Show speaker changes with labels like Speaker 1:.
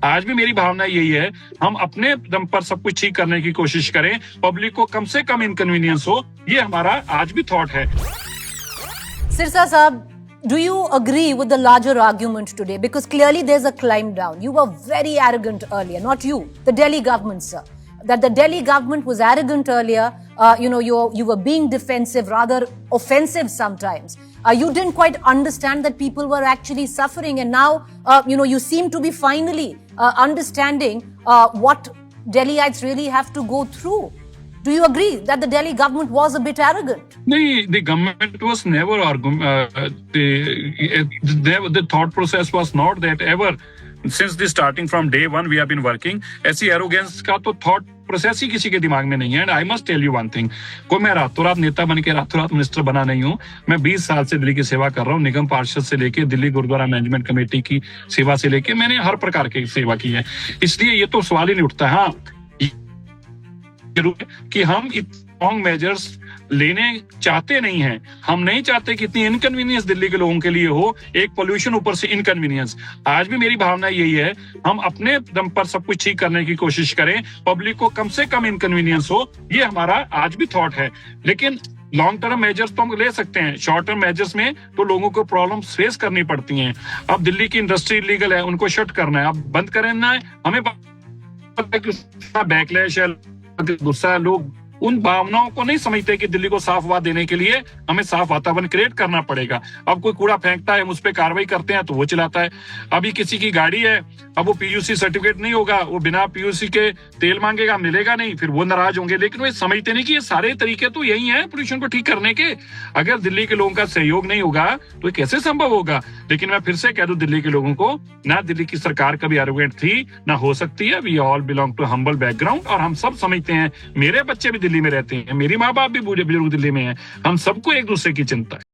Speaker 1: आज भी मेरी भावना यही है, हम अपने दम पर सब कुछ ठीक करने की कोशिश करें, पब्लिक को कम से कम इनकन्वीनियंस हो, ये हमारा आज भी थॉट है।
Speaker 2: Sirsa Saab, do you agree with the larger argument today? Because clearly there's a climb down. You were very arrogant earlier, not you, the Delhi government, sir. That the Delhi government was arrogant earlier. You were being defensive, rather offensive sometimes. You didn't quite understand that people were actually suffering, and now you seem to be finally understanding what Delhiites really have to go through. Do you agree that the Delhi government was a bit arrogant?
Speaker 1: No, the government was never the thought process was not that ever. Since the starting from day one we have been working. ऐसी arrogance का तो thought process ही किसी के दिमाग में नहीं है। And I must tell you one thing, कोई मैं रातों रात नेता बन के रातों रात मिनिस्टर बना नहीं हूँ। मैं 20 साल से दिल्ली की सेवा कर रहा हूँ, निगम पार्षद से लेके दिल्ली गुरुद्वारा मैनेजमेंट कमेटी की सेवा से लेके मैंने हर प्रकार की सेवा की है। इसलिए ये तो सवाल ही नहीं उठता। हाँ, कि हम स्ट्रॉन्ग मेजर्स लेने चाहते नहीं हैं। हम नहीं चाहते कि इतनी इनकन्वीनियंस दिल्ली के लोगों के लिए हो, एक पोल्यूशन ऊपर से इनकन्वीनियंस। आज भी मेरी भावना यही है, हम अपने दम पर सब कुछ ठीक करने की कोशिश करें, पब्लिक को कम से कम इनकन्वीनियंस हो, ये हमारा आज भी थॉट है। लेकिन लॉन्ग टर्म मेजर्स तो हम ले सकते हैं, शॉर्ट टर्म मेजर्स में तो लोगों को प्रॉब्लम फेस करनी पड़ती हैं। अब दिल्ली की इंडस्ट्री इलीगल है, उनको शट करना है, अब बंद करना है। हमें बैकलैश है, गुस्सा, लोग उन भावनाओं को नहीं समझते कि दिल्ली को साफ हवा देने के लिए हमें साफ वातावरण क्रिएट करना पड़ेगा। अब कोई कूड़ा फेंकता है, हम उस पर कार्रवाई करते हैं तो वो चिल्लाता है। अभी किसी की गाड़ी है, अब वो पीयूसी सर्टिफिकेट नहीं होगा, वो बिना पीयूसी के तेल मांगेगा, मिलेगा नहीं, फिर वो नाराज होंगे। लेकिन वो समझते नहीं कि ये सारे तरीके तो यही हैं पोल्यूशन को ठीक करने के। अगर दिल्ली के लोगों का सहयोग नहीं होगा तो ये कैसे संभव होगा। लेकिन मैं फिर से कह दूं दिल्ली के लोगों को, ना दिल्ली की सरकार कभी एरोगेंट थी, ना हो सकती है। We all belong to humble background और हम सब समझते हैं, मेरे बच्चे भी दिल्ली में रहते हैं, मेरी माँ बाप भी बूढ़े बुजुर्ग दिल्ली में हैं, हम सबको एक दूसरे की चिंता है।